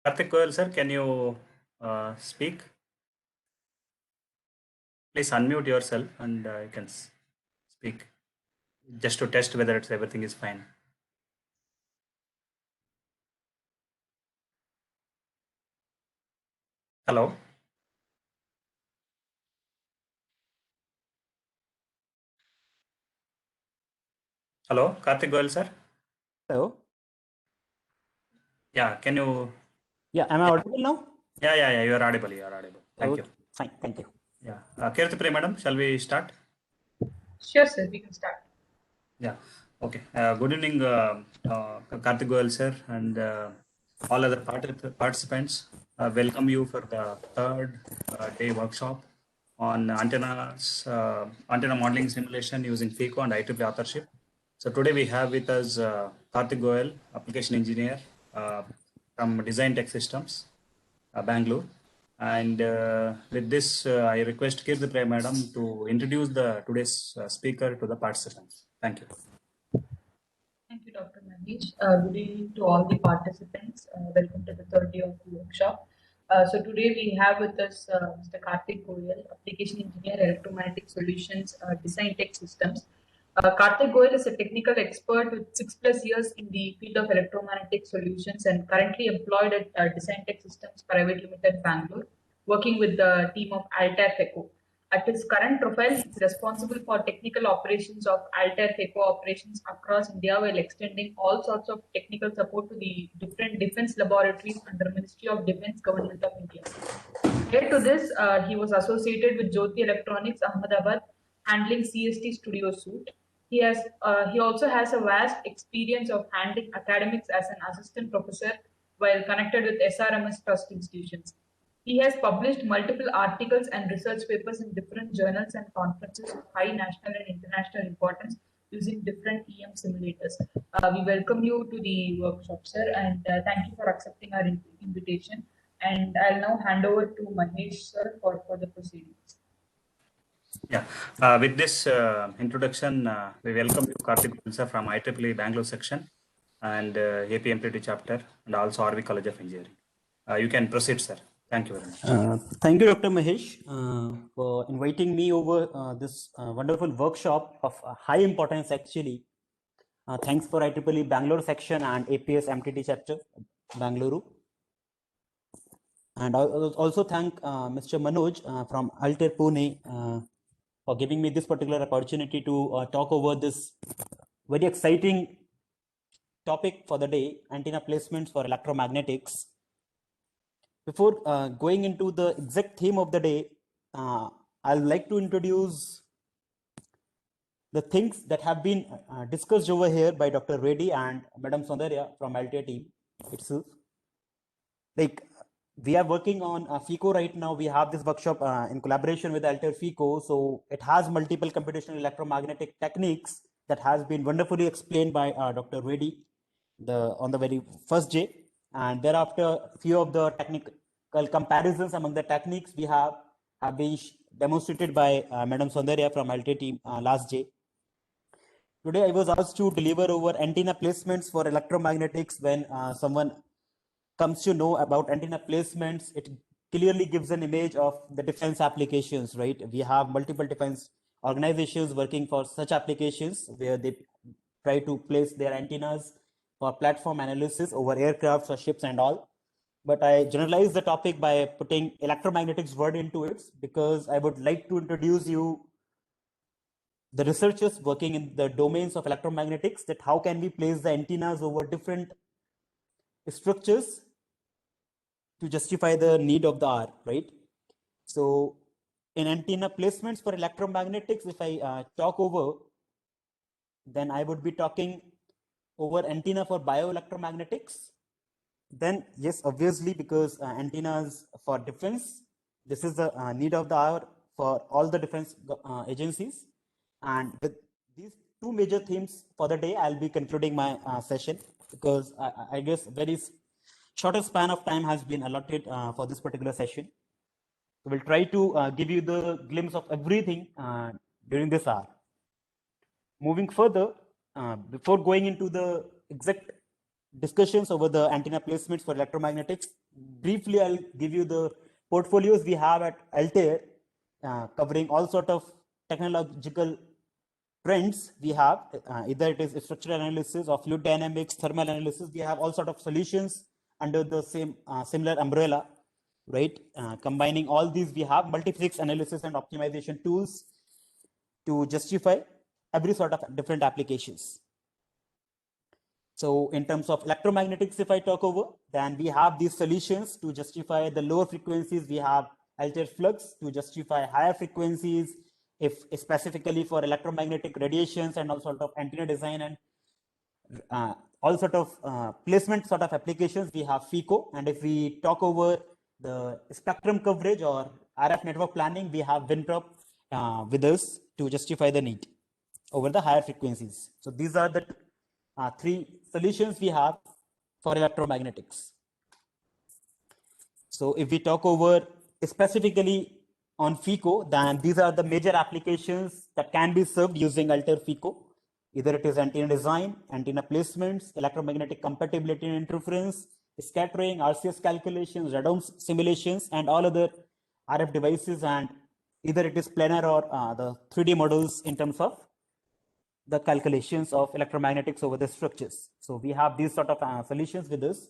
Karthik Goyal sir, can you speak? Please unmute yourself and you can speak just to test whether everything is fine. Hello. Hello, Karthik Goyal sir. Hello. Yeah, can you? Yeah, am I Yeah, audible now? yeah. You are audible. You are audible. Thank you. Okay, fine, thank you. Yeah, Kirtipriya madam, shall we start? Sure, sir. We can start. Yeah. Okay. Good evening, Karthik Goyal sir, and all other participants. Welcome you for the third day workshop on antennas, antenna modeling simulation using FICO and IEEE authorship. So today we have with us Karthik Goyal, application engineer from Design Tech Systems, Bangalore. And with this, I request Kirtipriya madam to introduce the today's speaker to the participants. Thank you. Thank you, Dr. Manish. Good evening to all the participants. Welcome to the third day of the workshop. So today we have with us Mr. Karthik Goyal, Application Engineer, Electromagnetic Solutions, Design Tech Systems. Karthik Goyal is a technical expert with 6+ years in the field of electromagnetic solutions and currently employed at Design Tech Systems Private Limited, Bangalore, working with the team of Altair FECO. At his current profile, he is responsible for technical operations of Altair FECO operations across India while extending all sorts of technical support to the different defense laboratories under Ministry of Defense, Government of India. Prior to this, he was associated with Jyoti Electronics, Ahmedabad, handling CST Studio Suite. He also has a vast experience of handling academics as an assistant professor while connected with SRMS trust institutions. He has published multiple articles and research papers in different journals and conferences of high national and international importance using different EM simulators. We welcome you to the workshop, sir, and thank you for accepting our invitation. And I'll now hand over to Mahesh, sir, for the proceedings. Yeah, with this introduction, we welcome you, Karthik Goyal sir, from IEEE Bangalore section and APMPT chapter and also RV College of Engineering. You can proceed, sir. Thank you very much. Thank you, Dr. Mahesh, for inviting me over this wonderful workshop of high importance, actually. Thanks for IEEE Bangalore section and APS MTT chapter, Bangalore. And I also thank Mr. Manoj from Altair Pune for giving me this particular opportunity to talk over this very exciting topic for the day, antenna placements for electromagnetics. Before going into the exact theme of the day, I'd like to introduce the things that have been discussed over here by Dr. Reddy and Madam Soundarya from Altair team itself. Like, we are working on FICO right now. We have this workshop in collaboration with Altair FICO. So it has multiple computational electromagnetic techniques that has been wonderfully explained by Dr. Reddy on the very first day. And thereafter, few of the technical comparisons among the techniques we have been demonstrated by Madam Soundarya from Altair team last day. Today, I was asked to deliver over antenna placements for electromagnetics. When someone comes to know about antenna placements, it clearly gives an image of the defense applications, right? We have multiple defense organizations working for such applications where they try to place their antennas for platform analysis over aircrafts or ships and all. But I generalize the topic by putting electromagnetics word into it because I would like to introduce you the researchers working in the domains of electromagnetics, that how can we place the antennas over different structures to justify the need of the hour, right? So in antenna placements for electromagnetics, if I talk over, then I would be talking over antenna for bioelectromagnetics. Then yes, obviously, because antennas for defense, this is the need of the hour for all the defense agencies. And with these two major themes for the day, I'll be concluding my session because I guess very shorter span of time has been allotted for this particular session. So we'll try to give you the glimpse of everything during this hour. Moving further, before going into the exact discussions over the antenna placements for electromagnetics, briefly, I'll give you the portfolios we have at Altair, covering all sort of technological trends we have, either it is structural analysis or fluid dynamics, thermal analysis. We have all sort of solutions under the same similar umbrella, right? Combining all these, we have multiphysics analysis and optimization tools to justify every sort of different applications. So in terms of electromagnetics, if I talk over, then we have these solutions to justify the lower frequencies. We have Altair Flux to justify higher frequencies, if specifically for electromagnetic radiations and all sort of antenna design and all sort of placement sort of applications. We have FICO, and if we talk over the spectrum coverage or RF network planning, we have WinProp with us to justify the need over the higher frequencies. So these are the three solutions we have for electromagnetics. So if we talk over specifically on FICO, then these are the major applications that can be served using Altair FICO. Either it is antenna design, antenna placements, electromagnetic compatibility and interference, scattering, RCS calculations, radon simulations, and all other RF devices, and either it is planar or the 3D models in terms of the calculations of electromagnetics over the structures. So we have these sort of solutions with us.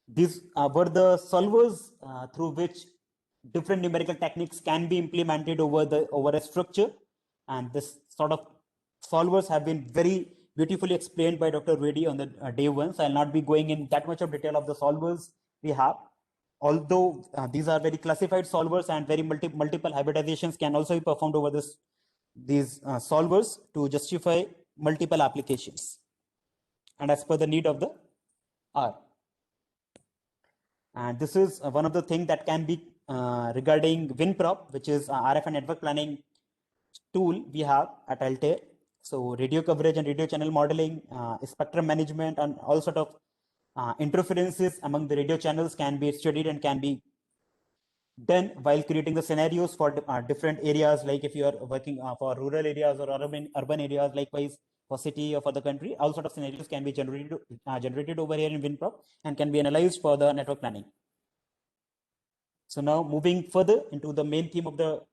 These were the solvers through which different numerical techniques can be implemented over a structure, and this sort of solvers have been very beautifully explained by Dr. Reddy on the day one. So I'll not be going in that much of detail of the solvers we have. Although these are very classified solvers and very multiple hybridizations can also be performed over these solvers to justify multiple applications and as per the need of the R. And this is one of the things that can be regarding WinProp, which is RF and network planning tool we have at Altair. So radio coverage and radio channel modeling, spectrum management, and all sort of interferences among the radio channels can be studied and can be done while creating the scenarios for different areas, like if you are working for rural areas or urban areas, likewise for city or for the country, all sort of scenarios can be generated over here in WinProp and can be analyzed for the network planning. So now moving further into the main theme of the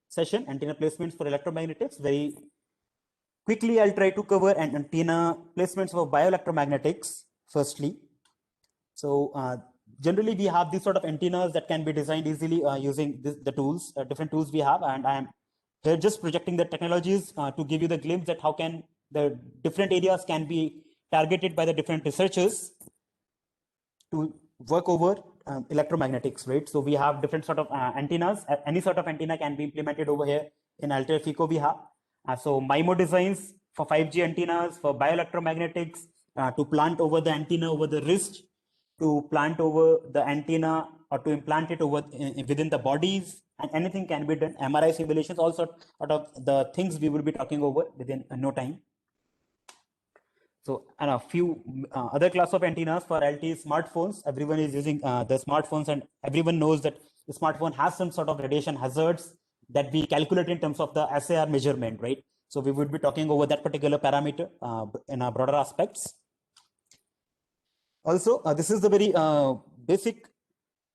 session, antenna placements for electromagnetics. Very quickly, I'll try to cover an antenna placements for bioelectromagnetics firstly. So generally, we have these sort of antennas that can be designed easily using the tools, different tools we have. And I am here just projecting the technologies to give you the glimpse that how can the different areas can be targeted by the different researchers to work over electromagnetics, right? So we have different sort of antennas. Any sort of antenna can be implemented over here in Altair FICO we have. So MIMO designs for 5G antennas, for bioelectromagnetics, to plant over the antenna over the wrist, to plant over the antenna or to implant it over within the bodies, and anything can be done. MRI simulations, all sort of the things we will be talking over within no time. So, and a few other class of antennas for LTE smartphones. Everyone is using the smartphones, and everyone knows that the smartphone has some sort of radiation hazards that we calculate in terms of the SAR measurement, right? So we would be talking over that particular parameter in our broader aspects. Also, this is the very basic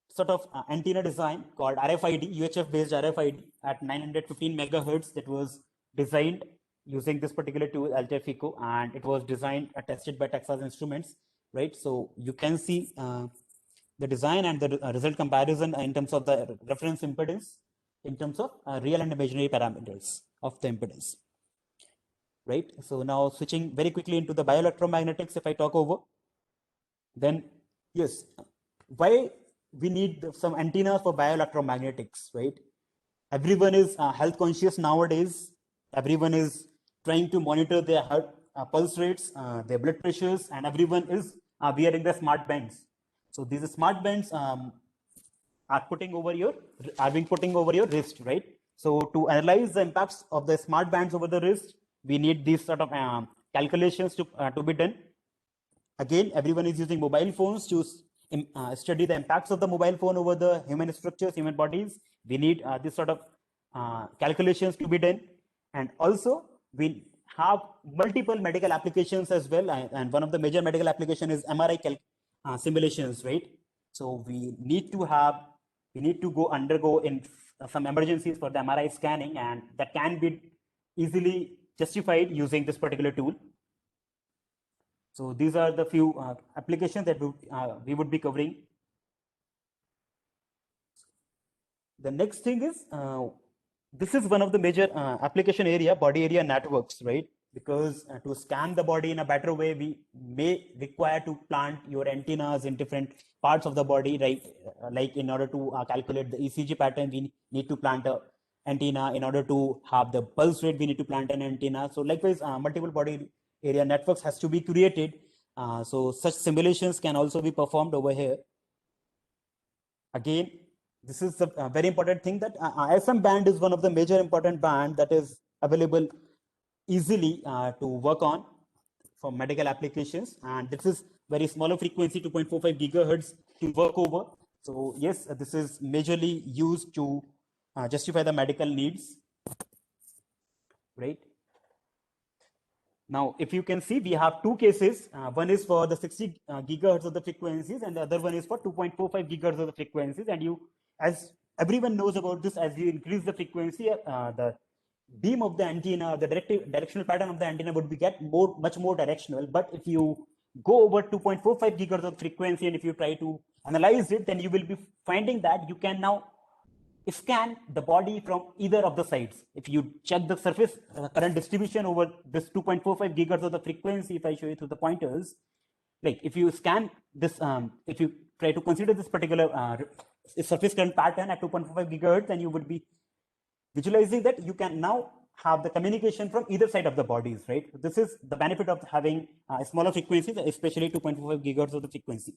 sort of antenna design called RFID, UHF-based RFID at 915 megahertz that was designed using this particular tool, Altair FICO, and it was designed and tested by Texas Instruments, right? So you can see the design and the result comparison in terms of the reference impedance, in terms of real and imaginary parameters of the impedance, right? So now switching very quickly into the bioelectromagnetics, if I talk over, then yes, why we need some antennas for bioelectromagnetics, right? Everyone is health conscious nowadays. Everyone is trying to monitor their heart pulse rates, their blood pressures, and everyone is wearing the smart bands. So these smart bands are being putting over your wrist, right? So to analyze the impacts of the smart bands over the wrist, we need these sort of calculations to be done. Again, everyone is using mobile phones to study the impacts of the mobile phone over the human structures, human bodies. We need this sort of calculations to be done. And also, we have multiple medical applications as well. And one of the major medical application is simulations, right? So we need to go undergo in some emergencies for the MRI scanning, and that can be easily justified using this particular tool. So these are the few applications that we would be covering. The next thing is, this is one of the major application area, body area networks, right? Because to scan the body in a better way, we may require to plant your antennas in different parts of the body, right? Like in order to calculate the ECG pattern, we need to plant a antenna. In order to have the pulse rate, we need to plant an antenna. So likewise, multiple body area networks has to be created. So such simulations can also be performed over here. Again, this is a very important thing, that ISM band is one of the major important band that is available easily to work on for medical applications, and this is very smaller frequency, 2.45 gigahertz to work over. So yes, this is majorly used to justify the medical needs, right? Now, if you can see, we have two cases. One is for the 60 gigahertz of the frequencies, and the other one is for 2.45 gigahertz of the frequencies. And you, as everyone knows about this, as you increase the frequency, the beam of the antenna, the directional pattern of the antenna would be much more directional. But if you go over 2.45 gigahertz of frequency, and if you try to analyze it, then you will be finding that you can now scan the body from either of the sides. If you check the surface current distribution over this 2.45 gigahertz of the frequency, if I show you through the pointers, like if you scan this, if you try to consider this particular surface current pattern at 2.45 gigahertz, then you would be visualizing that you can now have the communication from either side of the bodies, right? This is the benefit of having smaller frequencies, especially 2.45 gigahertz of the frequency.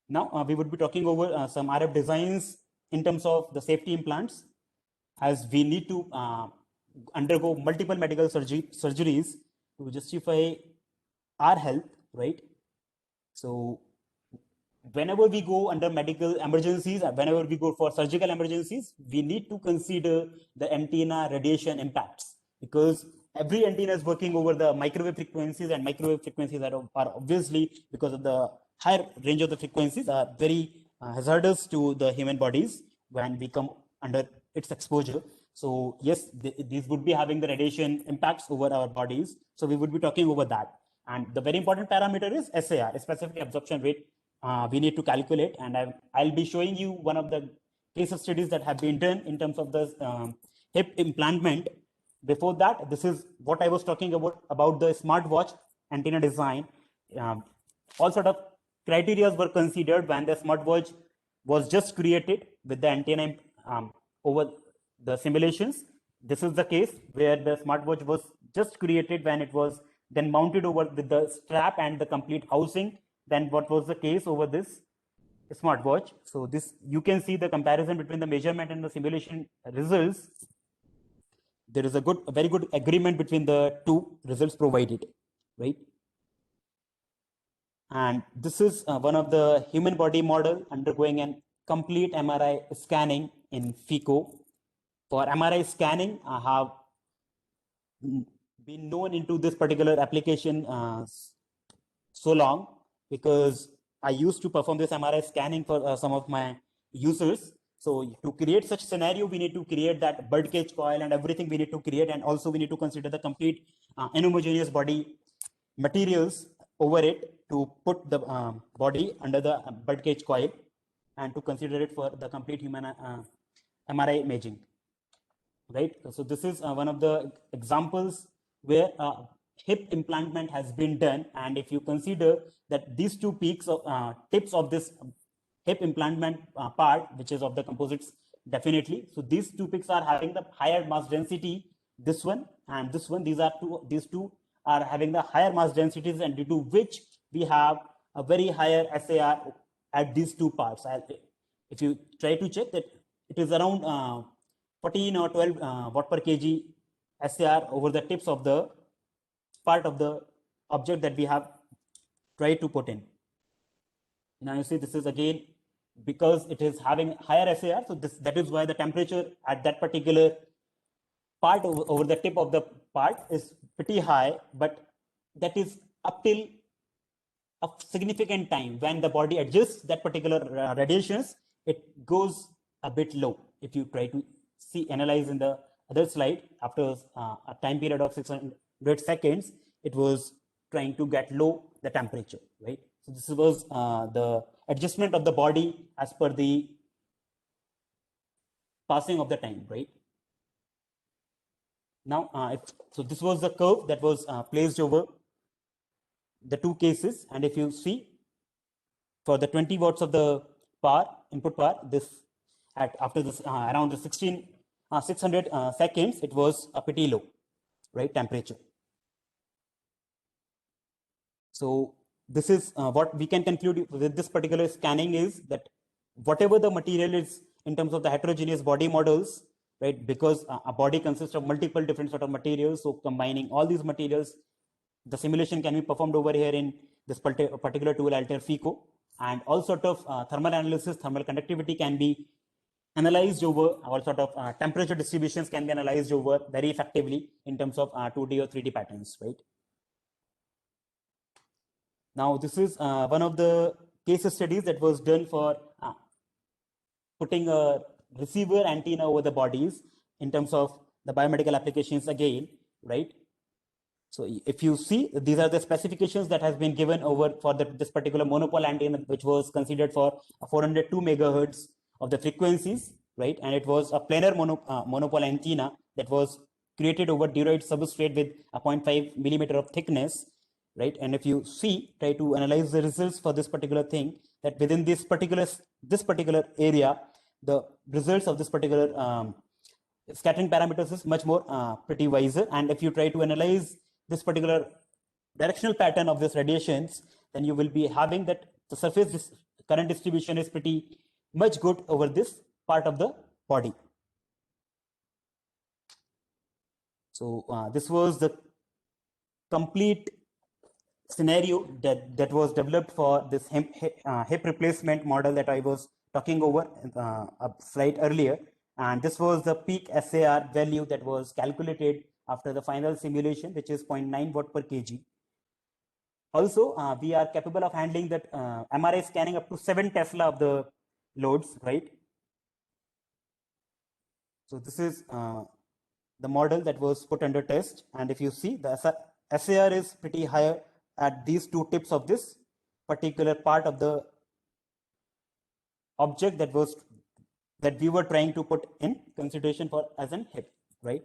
Now, we would be talking over some RF designs in terms of the safety implants, as we need to undergo multiple medical surgeries to justify our health, right? So whenever we go under medical emergencies, whenever we go for surgical emergencies, we need to consider the antenna radiation impacts, because every antenna is working over the microwave frequencies, and microwave frequencies are obviously, because of the higher range of the frequencies, are very hazardous to the human bodies when we come under its exposure. So yes, these would be having the radiation impacts over our bodies. So we would be talking over that. And the very important parameter is SAR, specific absorption rate. We need to calculate, and I'll be showing you one of the case studies that have been done in terms of the hip implantment. Before that, this is what I was talking about the smartwatch antenna design. All sort of criteria were considered when the smartwatch was just created with the antenna over the simulations. This is the case where the smartwatch was just created when it was then mounted over with the strap and the complete housing. Then what was the case over this smartwatch? So this, you can see the comparison between the measurement and the simulation results. There is a very good agreement between the two results provided, right? And this is one of the human body model undergoing an complete MRI scanning in FICO. For MRI scanning, I have been known into this particular application so long, because I used to perform this MRI scanning for some of my users. So to create such scenario, we need to create that birdcage coil and everything we need to create, and also we need to consider the complete inhomogeneous body materials over it to put the body under the birdcage coil, and to consider it for the complete human MRI imaging, right? So this is one of the examples where hip implantment has been done, and if you consider that these two peaks of tips of this hip implantment part, which is of the composites, definitely. So these two peaks are having the higher mass density. This one and this one, these two are having the higher mass densities, and due to which we have a very higher SAR at these two parts. If you try to check that, it is around 14 or 12 watt per kg SAR over the tips of the part of the object that we have tried to put in. Now you see, this is again because it is having higher SAR, so that is why the temperature at that particular part over the tip of the part is pretty high, but that is up till a significant time when the body adjusts that particular radiations, it goes a bit low. If you try to analyze in the other slide, after a time period of 600 seconds, it was trying to get low the temperature, right? So this was the adjustment of the body as per the passing of the time, right? Now, so this was the curve that was placed over the two cases, and if you see, for the 20 watts of the power, input power, this after this around the 600 seconds, it was a pretty low, right, temperature. So this is what we can conclude with this particular scanning is that whatever the material is in terms of the heterogeneous body models, right, because a body consists of multiple different sort of materials, so combining all these materials, the simulation can be performed over here in this particular tool, Altair FICO, and all sort of thermal analysis, thermal conductivity can be analyzed over, all sort of temperature distributions can be analyzed over very effectively in terms of 2D or 3D patterns, right? Now, this is one of the case studies that was done for putting a receiver antenna over the bodies in terms of the biomedical applications again, right? So if you see, these are the specifications that has been given over for this particular monopole antenna, which was considered for 402 megahertz of the frequencies, right? And it was a planar monopole antenna that was created over dioide substrate with a 0.5 millimeter of thickness, right? And if you see, try to analyze the results for this particular thing, that within this particular area, the results of this particular scattering parameters is much more pretty wiser. And if you try to analyze this particular directional pattern of these radiations, then you will be having that the surface current distribution is pretty much good over this part of the body. So this was the complete scenario that was developed for this hip replacement model that I was talking over a slide earlier. And this was the peak SAR value that was calculated after the final simulation, which is 0.9 watt per kg. Also, we are capable of handling that MRI scanning up to 7 Tesla of the loads, right? So this is the model that was put under test. And if you see, the SAR is pretty higher at these two tips of this particular part of the object that we were trying to put in consideration for as an hip, right?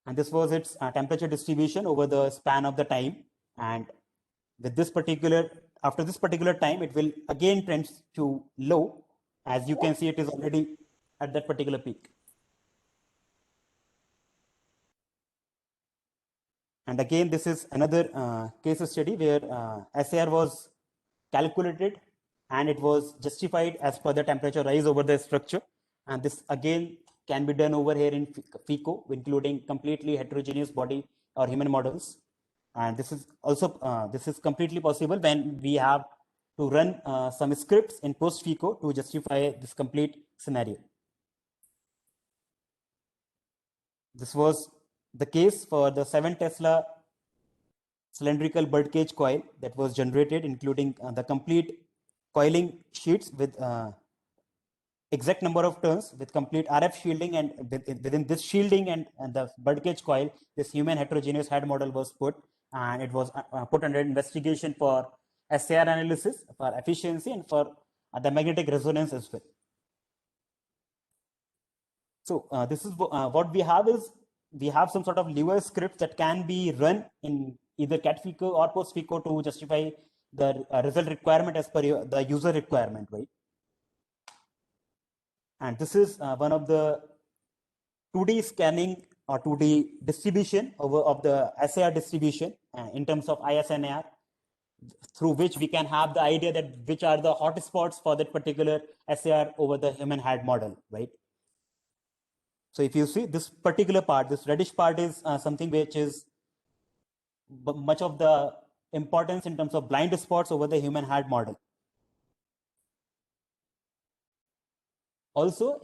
And this was its temperature distribution over the span of the time. And with this particular, after this particular time, it will again trend to low. As you can see, it is already at that particular peak. And again, this is another case study where SAR was calculated and it was justified as per the temperature rise over the structure. And this again can be done over here in FICO, including completely heterogeneous body or human models. And this is also this is completely possible when we have to run some scripts in post FICO to justify this complete scenario. This was the case for the 7 Tesla cylindrical birdcage coil that was generated, including the complete coiling sheets with exact number of turns with complete RF shielding, and within this shielding and the birdcage coil, this human heterogeneous head model was put, and it was put under investigation for SAR analysis, for efficiency, and for the magnetic resonance as well. So this is what we have is we have some sort of lever scripts that can be run in either CAT FICO or post FICO to justify the result requirement as per the user requirement, right? And this is one of the 2D scanning or 2D distribution of the SAR distribution in terms of ISNAR, through which we can have the idea that which are the hot spots for that particular SAR over the human head model, right? So if you see this particular part, this reddish part is something which is much of the importance in terms of blind spots over the human head model. Also,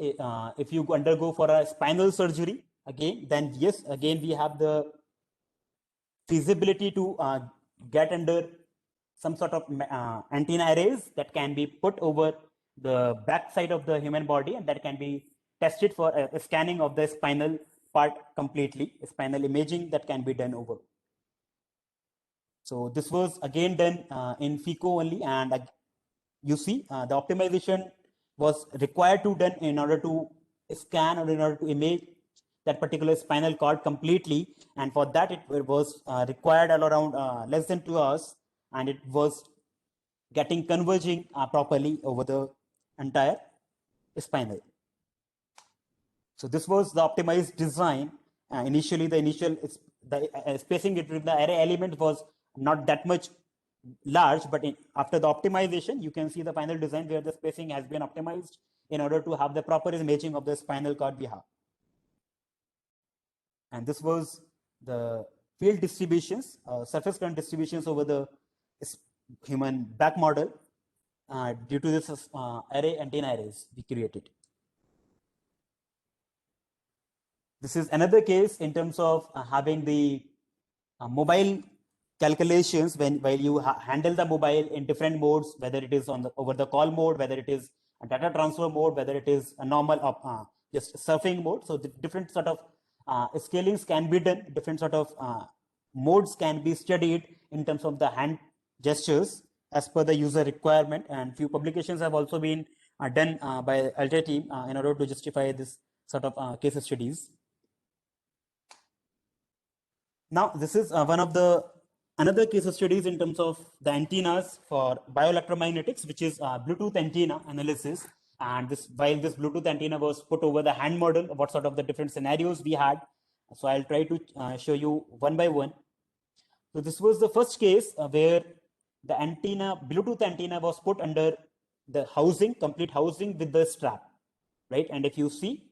if you undergo for a spinal surgery, again, then yes, again, we have the feasibility to get under some sort of antenna arrays that can be put over the back side of the human body, and that can be tested for a scanning of the spinal part completely, spinal imaging that can be done over. So this was again done in FICO only, and you see the optimization was required to done in order to scan or in order to image that particular spinal cord completely, and for that it was required around less than 2 hours, and it was getting converging properly over the entire spinal. So this was the optimized design. Initially, the spacing between the array element was not that much large, but after the optimization, you can see the final design where the spacing has been optimized in order to have the proper imaging of the spinal cord we have. And this was the field distributions, surface current distributions over the human back model due to this array antenna arrays we created. This is another case in terms of having the mobile calculations while you handle the mobile in different modes, whether it is on the over the call mode, whether it is a data transfer mode, whether it is a normal just surfing mode. So the different sort of scalings can be done, different sort of modes can be studied in terms of the hand gestures as per the user requirement, and few publications have also been done by Altair team in order to justify this sort of case studies. Now, this is one of the another case studies in terms of the antennas for bioelectromagnetics, which is Bluetooth antenna analysis. And this, while this Bluetooth antenna was put over the hand model, what sort of the different scenarios we had. So I'll try to show you one by one. So this was the first case where the antenna, Bluetooth antenna, was put under the housing, complete housing with the strap, right? And if you see,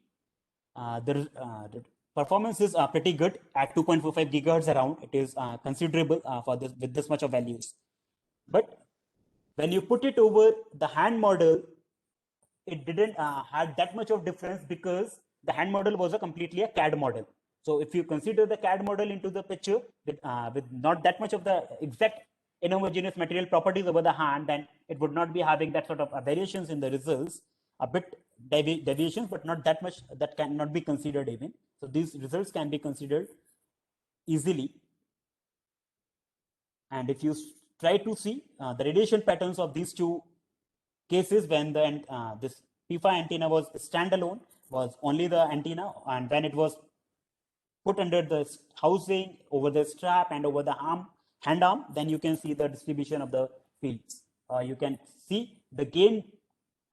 the performance is pretty good at 2.45 gigahertz around. It is considerable for this with this much of values. But when you put it over the hand model, it didn't have that much of difference because the hand model was completely a CAD model. So if you consider the CAD model into the picture with not that much of the exact inhomogeneous material properties over the hand, then it would not be having that sort of variations in the results, a bit deviations, but not that much that cannot be considered even. So these results can be considered easily. And if you try to see the radiation patterns of these two cases, when the this P5 antenna was standalone, was only the antenna, and when it was put under the housing, over the strap and over the hand arm, then you can see the distribution of the fields. You can see the gain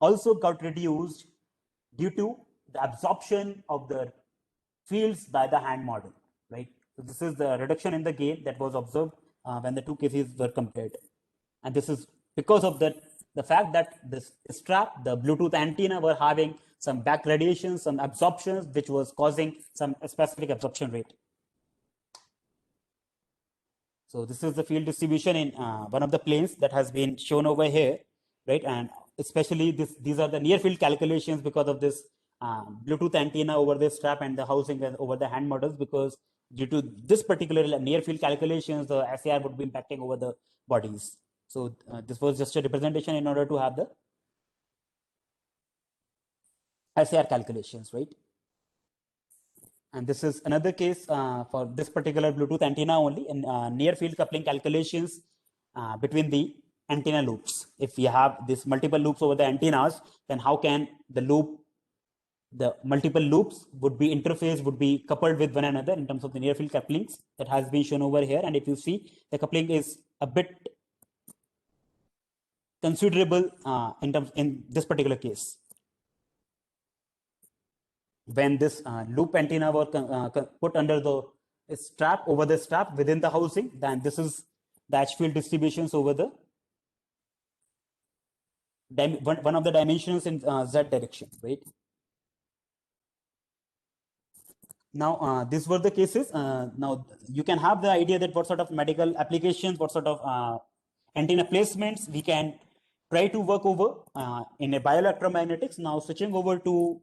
also got reduced due to the absorption of the fields by the hand model, right? So this is the reduction in the gain that was observed when the two cases were compared. And this is because of the fact that this strap, the Bluetooth antenna, were having some back radiation, some absorptions, which was causing some specific absorption rate. So this is the field distribution in one of the planes that has been shown over here, right? And especially these are the near field calculations because of this Bluetooth antenna over the strap and the housing and over the hand models, because due to this particular near field calculations, the SAR would be impacting over the bodies. So this was just a representation in order to have the SAR calculations, right? And this is another case for this particular Bluetooth antenna only, in near field coupling calculations between the antenna loops. If we have these multiple loops over the antennas, then how can the multiple loops would be interfaced, would be coupled with one another in terms of the near field couplings that has been shown over here. And if you see, the coupling is a bit considerable in this particular case. When this loop antenna was put under the strap, over the strap within the housing, then this is the H field distributions over the one of the dimensions in Z direction, right? Now, these were the cases. Now, you can have the idea that what sort of medical applications, what sort of antenna placements we can try to work over in a bioelectromagnetics. Now, switching over to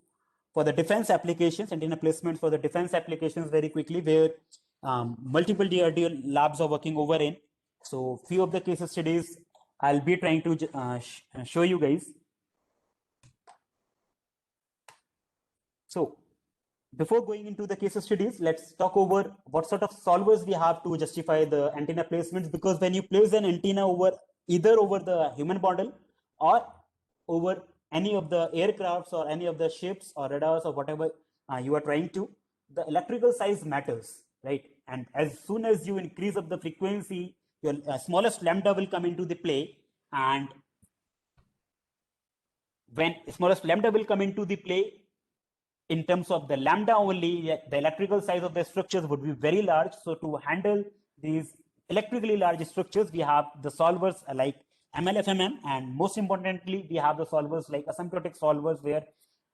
for the defense applications, antenna placement for the defense applications very quickly, where multiple DRDO labs are working over in. So few of the case studies I'll be trying to show you guys. So before going into the case studies, let's talk over what sort of solvers we have to justify the antenna placements, because when you place an antenna over either over the human model or over any of the aircrafts or any of the ships or radars or whatever you are trying to, the electrical size matters, right? And as soon as you increase up the frequency, your smallest lambda will come into the play, and when smallest lambda will come into the play, in terms of the lambda only, the electrical size of the structures would be very large. So to handle these electrically large structures, we have the solvers like MLFMM, and most importantly, we have the solvers like asymptotic solvers, where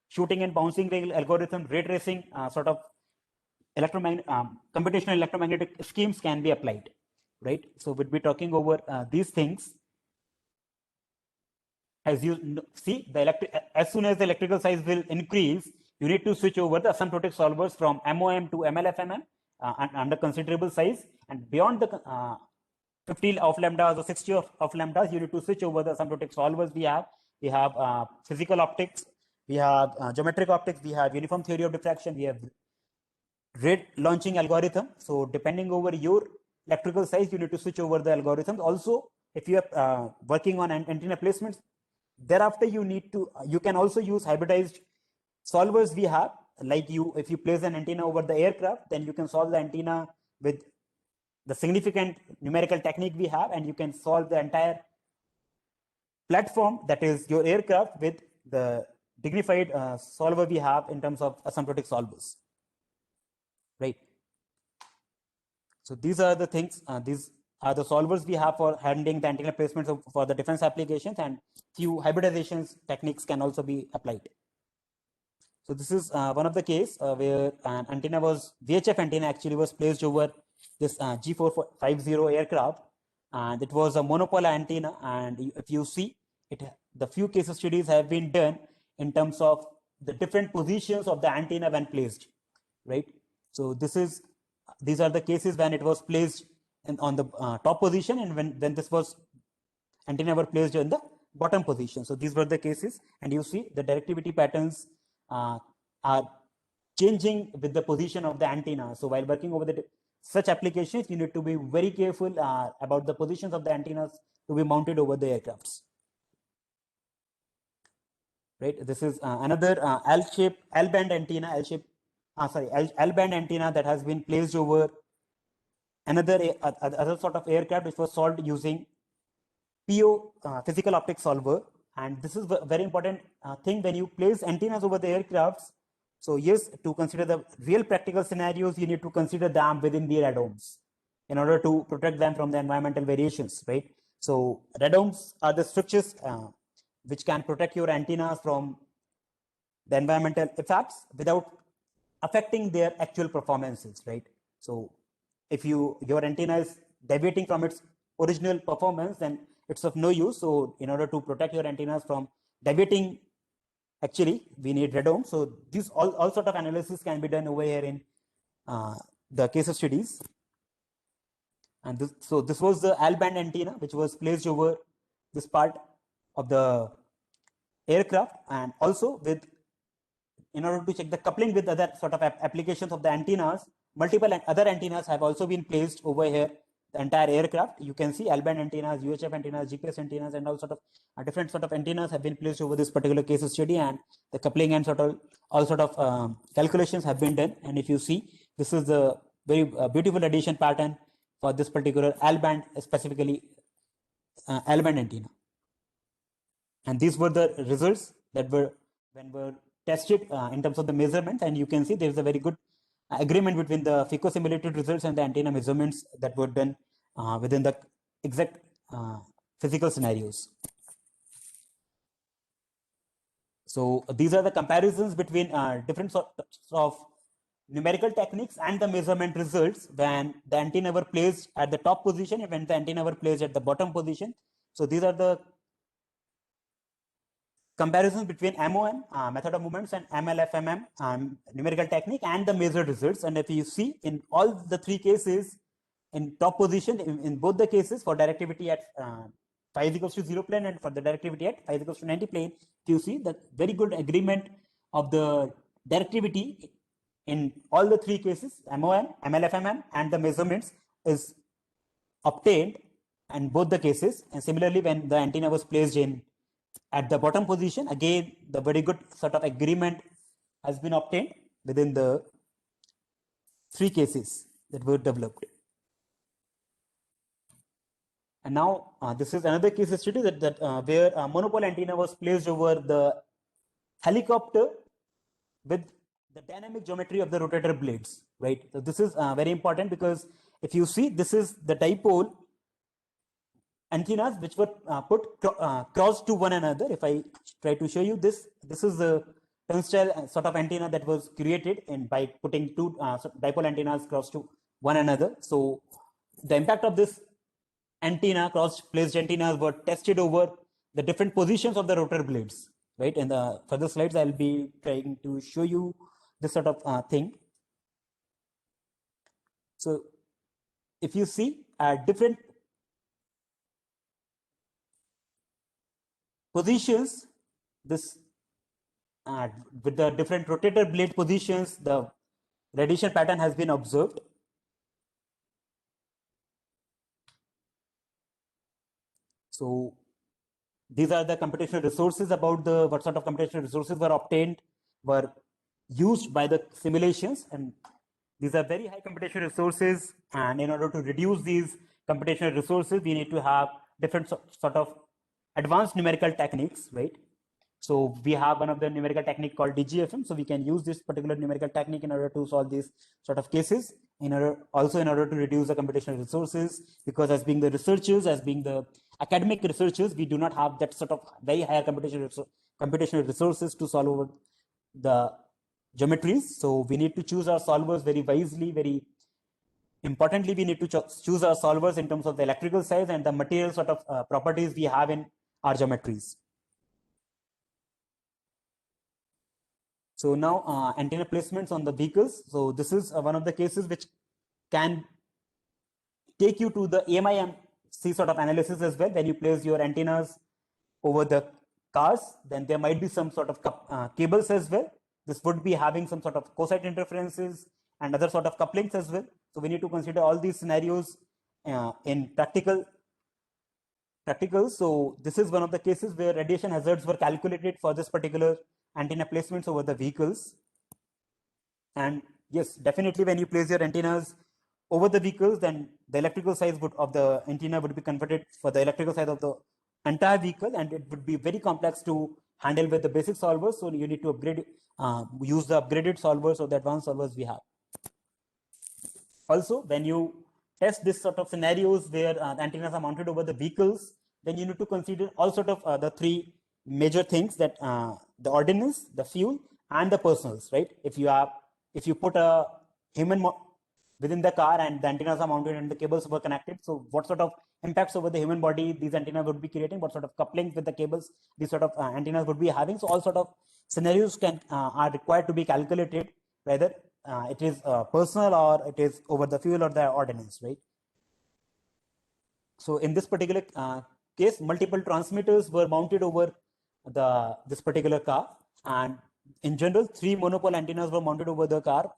shooting and bouncing algorithm, ray tracing sort of computational electromagnetic schemes can be applied, right? So we'll be talking over these things. As you see, as soon as the electrical size will increase, you need to switch over the asymptotic solvers from MOM to MLFMM under considerable size, and beyond the 50 of lambdas or 60 of lambdas, you need to switch over the asymptotic solvers. We have physical optics, we have geometric optics, we have uniform theory of diffraction, we have ray launching algorithm. So depending over your electrical size, you need to switch over the algorithms. Also, if you are working on antenna placements, thereafter you can also use hybridized solvers we have, like if you place an antenna over the aircraft, then you can solve the antenna with the significant numerical technique we have, and you can solve the entire platform, that is your aircraft, with the dignified solver we have in terms of asymptotic solvers, right? So these are the things, these are the solvers we have for handling the antenna placements for the defense applications, and few hybridizations techniques can also be applied. So this is one of the case where an antenna VHF antenna actually was placed over this G450 aircraft, and it was a monopole antenna. And if you see the few case studies have been done in terms of the different positions of the antenna when placed, right? So these are the cases when it was placed on the top position, and when this was antenna were placed in the bottom position. So these were the cases, and you see the directivity patterns are changing with the position of the antenna. So while working over such applications, you need to be very careful about the positions of the antennas to be mounted over the aircrafts, right? This is another L-band antenna, L-band antenna that has been placed over other sort of aircraft, which was solved using PO physical optics solver. And this is a very important thing when you place antennas over the aircrafts. So yes, to consider the real practical scenarios, you need to consider them within the radomes in order to protect them from the environmental variations, right? So radomes are the structures which can protect your antennas from the environmental effects without affecting their actual performances, right? So if your antenna is deviating from its original performance, then it's of no use. So in order to protect your antennas from deviating, actually we need radome. So these all sort of analysis can be done over here in the case studies. And this was the L-band antenna, which was placed over this part of the aircraft, and also in order to check the coupling with other sort of applications of the antennas, multiple other antennas have also been placed over here, the entire aircraft. You can see L-band antennas, UHF antennas, GPS antennas, and all sort of different sort of antennas have been placed over this particular case study, and the coupling and all sort of calculations have been done. And if you see, this is the very beautiful addition pattern for this particular L-band, specifically L-band antenna. And these were the results that were tested in terms of the measurements, and you can see there is a very good agreement between the FICO simulated results and the antenna measurements that were done within the exact physical scenarios. So these are the comparisons between different sorts of numerical techniques and the measurement results when the antenna were placed at the top position and when the antenna were placed at the bottom position. So these are the comparisons between MOM, method of movements, and MLFMM, numerical technique, and the measured results. And if you see, in all the three cases, in top position in both the cases for directivity at phi is equals to 0 plane and for the directivity at phi is equals to 90 plane. You see the very good agreement of the directivity in all the three cases, MOM, MLFMM, and the measurements is obtained in both the cases. And similarly, when the antenna was placed in at the bottom position, again, the very good sort of agreement has been obtained within the three cases that were developed. And now this is another case study that where a monopole antenna was placed over the helicopter with the dynamic geometry of the rotator blades, right? So this is very important because if you see, this is the dipole antennas which were put cross to one another. If I try to show you this is the turnstile sort of antenna that was created by putting two dipole antennas cross to one another. So the impact of this antenna, cross-placed antennas were tested over the different positions of the rotor blades, right? In the further slides, I'll be trying to show you this sort of thing. So if you see at different positions, this with the different rotator blade positions, the radiation pattern has been observed. So these are the computational resources about the what sort of computational resources were obtained, were used by the simulations, and these are very high computational resources. And in order to reduce these computational resources, we need to have different sort of advanced numerical techniques, right? So we have one of the numerical technique called DGFM. So we can use this particular numerical technique in order to solve these sort of cases. In order to reduce the computational resources, because as being the researchers, as being the academic researchers, we do not have that sort of very higher computational resources to solve over the geometries. So we need to choose our solvers very wisely. Very importantly, we need to choose our solvers in terms of the electrical size and the material sort of properties we have in our geometries. So now antenna placements on the vehicles. So this is one of the cases which can take you to the AMIMC sort of analysis as well. When you place your antennas over the cars, then there might be some sort of cables as well. This would be having some sort of cosine interferences and other sort of couplings as well. So we need to consider all these scenarios in practical. So this is one of the cases where radiation hazards were calculated for this particular antenna placements over the vehicles. And yes, definitely when you place your antennas over the vehicles, then the electrical size of the antenna would be converted for the electrical size of the entire vehicle, and it would be very complex to handle with the basic solvers. So you need to upgrade, use the upgraded solvers or the advanced solvers we have. Also, when you test this sort of scenarios where the antennas are mounted over the vehicles, then you need to consider all sort of the three major things, that the ordnance, the fuel, and the personals, right? If you put a human within the car and the antennas are mounted and the cables were connected, so what sort of impacts over the human body these antennas would be creating, what sort of couplings with the cables these sort of antennas would be having. So all sort of scenarios are required to be calculated, whether it is personal or it is over the fuel or the ordnance, right? So in this particular case, multiple transmitters were mounted over this particular car, and in general 3 monopole antennas were mounted over the car.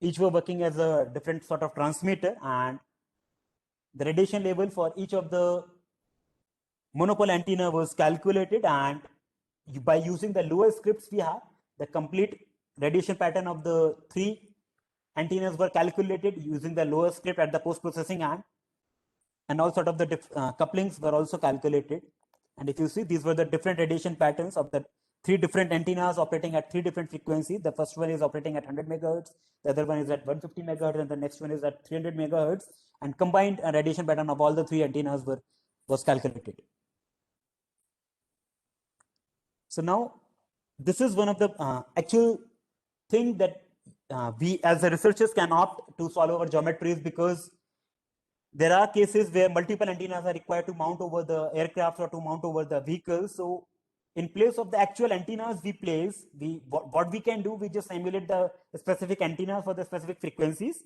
Each were working as a different sort of transmitter, and the radiation level for each of the monopole antenna was calculated, and by using the lower scripts we have, the complete radiation pattern of the 3 antennas were calculated using the lower script at the post-processing end, and all sort of the couplings were also calculated. And if you see, these were the different radiation patterns of the 3 different antennas operating at 3 different frequencies. The first one is operating at 100 megahertz, the other one is at 150 megahertz, and the next one is at 300 megahertz. And combined radiation pattern of all the 3 antennas was calculated. So now, this is one of the actual thing that we as the researchers can opt to solve our geometries, because there are cases where multiple antennas are required to mount over the aircraft or to mount over the vehicles. So in place of the actual antennas we place, what we can do, we just simulate the specific antennas for the specific frequencies.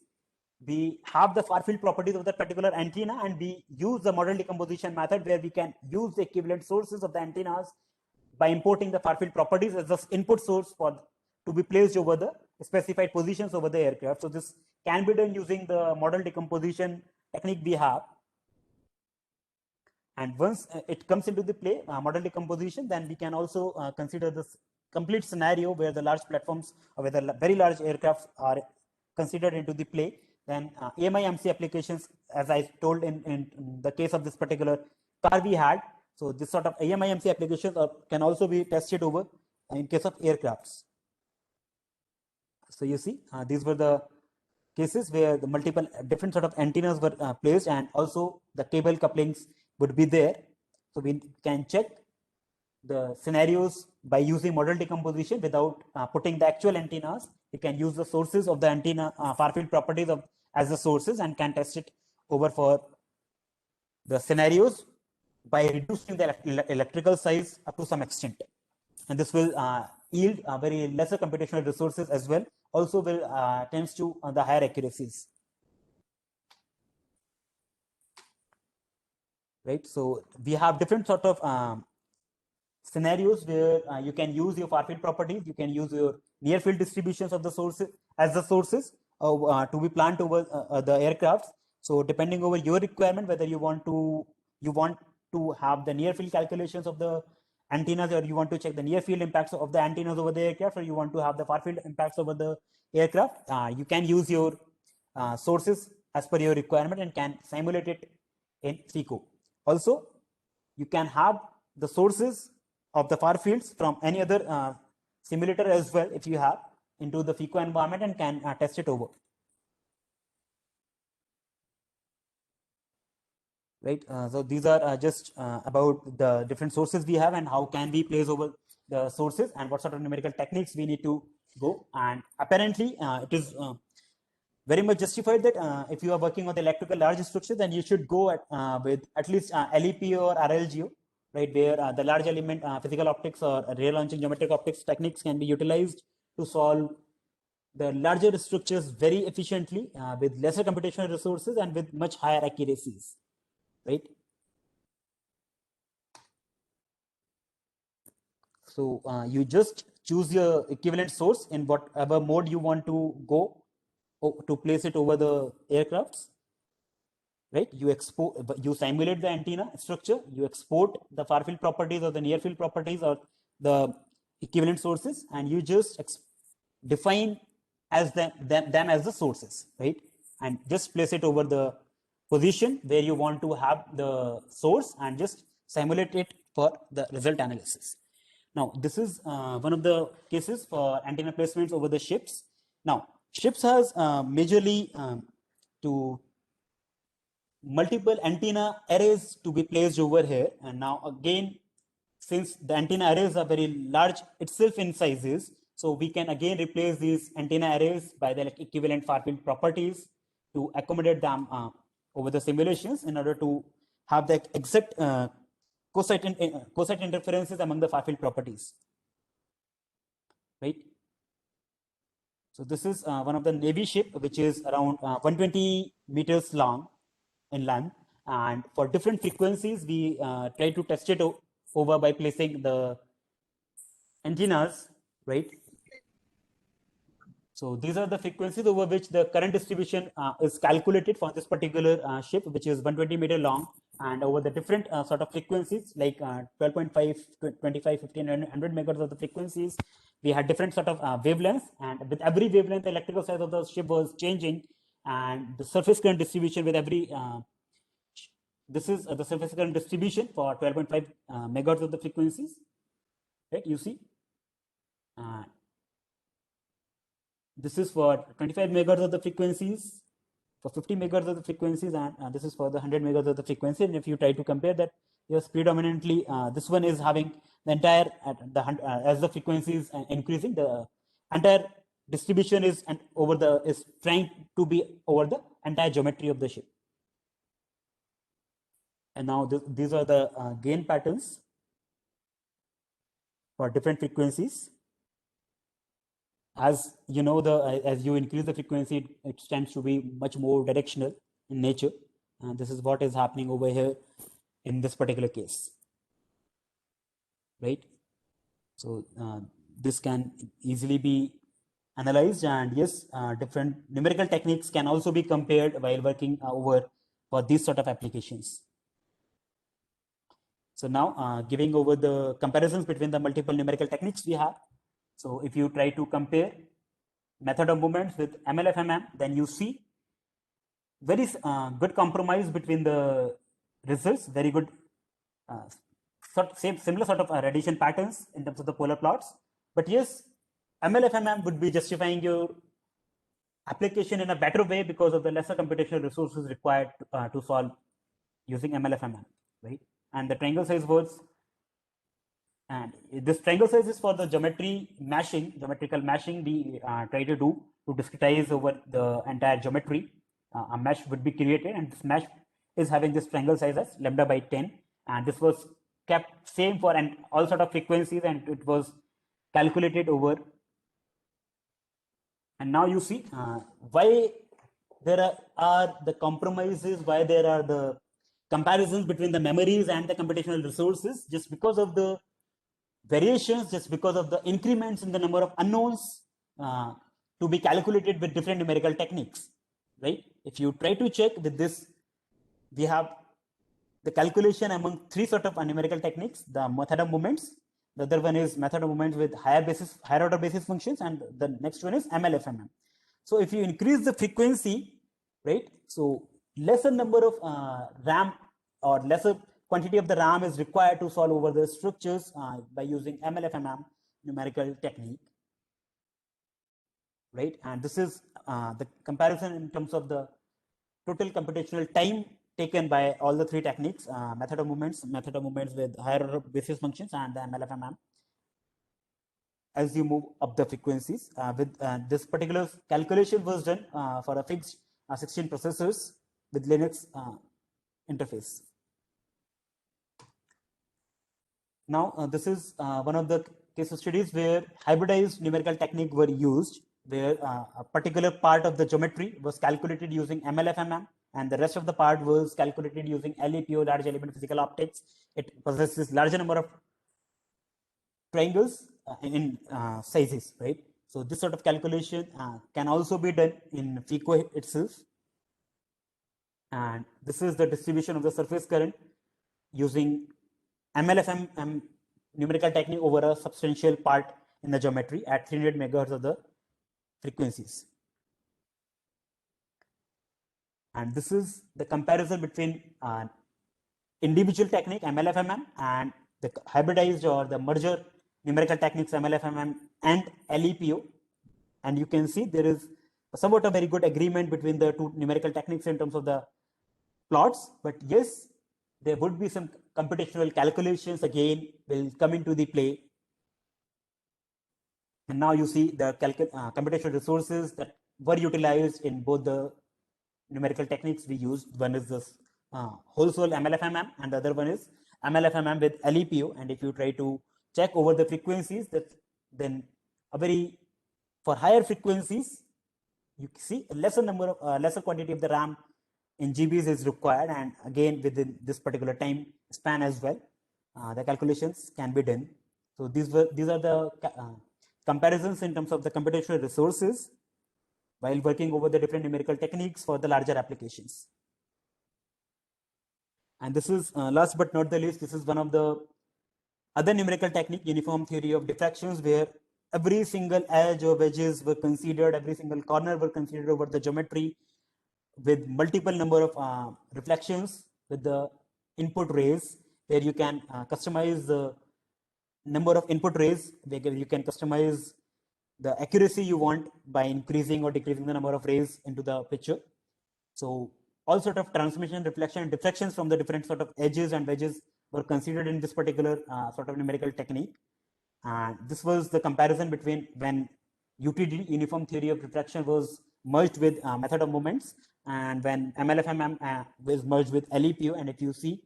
we have the far field properties of that particular antenna, and we use the model decomposition method where we can use the equivalent sources of the antennas by importing the far field properties as the input source for to be placed over the specified positions over the aircraft. So this can be done using the model decomposition technique we have. And once it comes into the play, model decomposition, then we can also consider this complete scenario where the large platforms or where the very large aircraft are considered into the play. Then AMI-MC applications, as I told in the case of this particular car we had. So this sort of AMI-MC applications can also be tested over in case of aircrafts. So you see, these were the cases where the multiple different sort of antennas were placed, and also the cable couplings would be there. So we can check the scenarios by using model decomposition without putting the actual antennas. You can use the sources of the antenna far field properties of as the sources and can test it over for the scenarios by reducing the electrical size up to some extent. And this will yield very lesser computational resources as well. Also will tends to the higher accuracies. Right. So we have different sort of scenarios where you can use your far field properties. You can use your near field distributions of the sources as the sources to be planned over the aircrafts. So depending over your requirement, whether you want to have the near field calculations of the antennas, or you want to check the near field impacts of the antennas over the aircraft, or you want to have the far field impacts over the aircraft, you can use your sources as per your requirement and can simulate it in FICO. Also, you can have the sources of the far fields from any other simulator as well if you have into the FICO environment and can test it over. Right. So these are just about the different sources we have and how can we place over the sources and what sort of numerical techniques we need to go. And apparently it is very much justified that if you are working on the electrical large structure, then you should go with at least LEP or RLGO, right, where the large element physical optics or real launching geometric optics techniques can be utilized to solve the larger structures very efficiently with lesser computational resources and with much higher accuracies. Right. So you just choose your equivalent source in whatever mode you want to go to place it over the aircrafts. Right. You simulate the antenna structure, you export the far field properties or the near field properties or the equivalent sources, and you just define as them as the sources, right? And just place it over the position where you want to have the source and just simulate it for the result analysis. Now, this is one of the cases for antenna placements over the ships. Now, ships has majorly to multiple antenna arrays to be placed over here. And now again, since the antenna arrays are very large itself in sizes, so we can again replace these antenna arrays by the equivalent far field properties to accommodate them over the simulations in order to have the exact cosine interferences among the far field properties. Right. So this is one of the Navy ship, which is around 120 meters long in length, and for different frequencies we try to test it over by placing the antennas, right? So these are the frequencies over which the current distribution is calculated for this particular ship, which is 120 meter long, and over the different sort of frequencies like 12.5, 25, 15, and 100 megahertz of the frequencies, we had different sort of wavelengths, and with every wavelength the electrical size of the ship was changing, and the surface current distribution with every this is the surface current distribution for 12.5 megahertz of the frequencies, right? You see, this is for 25 megahertz of the frequencies, for 50 megahertz of the frequencies, and this is for the 100 megahertz of the frequency. And if you try to compare that, yes, predominantly this one is having the entire as the frequency is increasing, the entire distribution is trying to be over the entire geometry of the ship. And now these are the gain patterns for different frequencies. as you know, as you increase the frequency, it tends to be much more directional in nature. And this is what is happening over here in this particular case, right? So this can easily be analyzed, and yes, different numerical techniques can also be compared while working over for these sort of applications. So now giving over the comparisons between the multiple numerical techniques we have. So if you try to compare method of movements with MLFMM, then you see very good compromise between the results, very good similar sort of radiation patterns in terms of the polar plots. But yes, MLFMM would be justifying your application in a better way because of the lesser computational resources required to solve using MLFMM, right? And the triangle size was, and this triangle size is for the geometrical mashing we try to do to discretize over the entire geometry. A mesh would be created, and this mesh is having this triangle size as lambda by 10, and this was kept same for and all sort of frequencies, and it was calculated over. And now you see why there are the compromises, why there are the comparisons between the memories and the computational resources, just because of the variations, just because of the increments in the number of unknowns to be calculated with different numerical techniques, right? If you try to check with this, we have the calculation among three sort of numerical techniques: the method of moments, the other one is method of moments with higher order basis functions, and the next one is MLFMM. So if you increase the frequency, right, so lesser number of RAM or lesser quantity of the RAM is required to solve over the structures by using MLFMM numerical technique, right? And this is the comparison in terms of the total computational time taken by all the three techniques: method of movements with higher order basis functions, and the MLFMM. As you move up the frequencies, with this particular calculation was done for a fixed 16 processors with Linux interface. Now, this is one of the case studies where hybridized numerical technique were used, where a particular part of the geometry was calculated using MLFMM, and the rest of the part was calculated using LEPO, large element physical optics. It possesses larger number of triangles in sizes, right? So this sort of calculation can also be done in FICO itself. And this is the distribution of the surface current using MLFMM numerical technique over a substantial part in the geometry at 300 megahertz of the frequencies. And this is the comparison between individual technique MLFMM and the hybridized or the merger numerical techniques MLFMM and LEPO. And you can see there is somewhat a very good agreement between the two numerical techniques in terms of the plots. But yes, there would be some computational calculations again will come into the play. And now you see the computational resources that were utilized in both the numerical techniques we used. One is this wholesale MLFMM, and the other one is MLFMM with LEPO. And if you try to check over the frequencies, that then for higher frequencies, you see a lesser number of lesser quantity of the RAM in GBs is required, and again within this particular time span as well, the calculations can be done. So these are the comparisons in terms of the computational resources while working over the different numerical techniques for the larger applications. And this is last but not the least, this is one of the other numerical technique, uniform theory of diffractions, where every single edge or edges were considered, every single corner were considered over the geometry with multiple number of reflections with the input rays, where you can customize the number of input rays, where you can customize the accuracy you want by increasing or decreasing the number of rays into the picture. So all sort of transmission, reflection, and diffractions from the different sort of edges and wedges were considered in this particular sort of numerical technique. And this was the comparison between when UTD, uniform theory of diffraction, was merged with method of moments, and when MLFMM was merged with LEPO. And if you see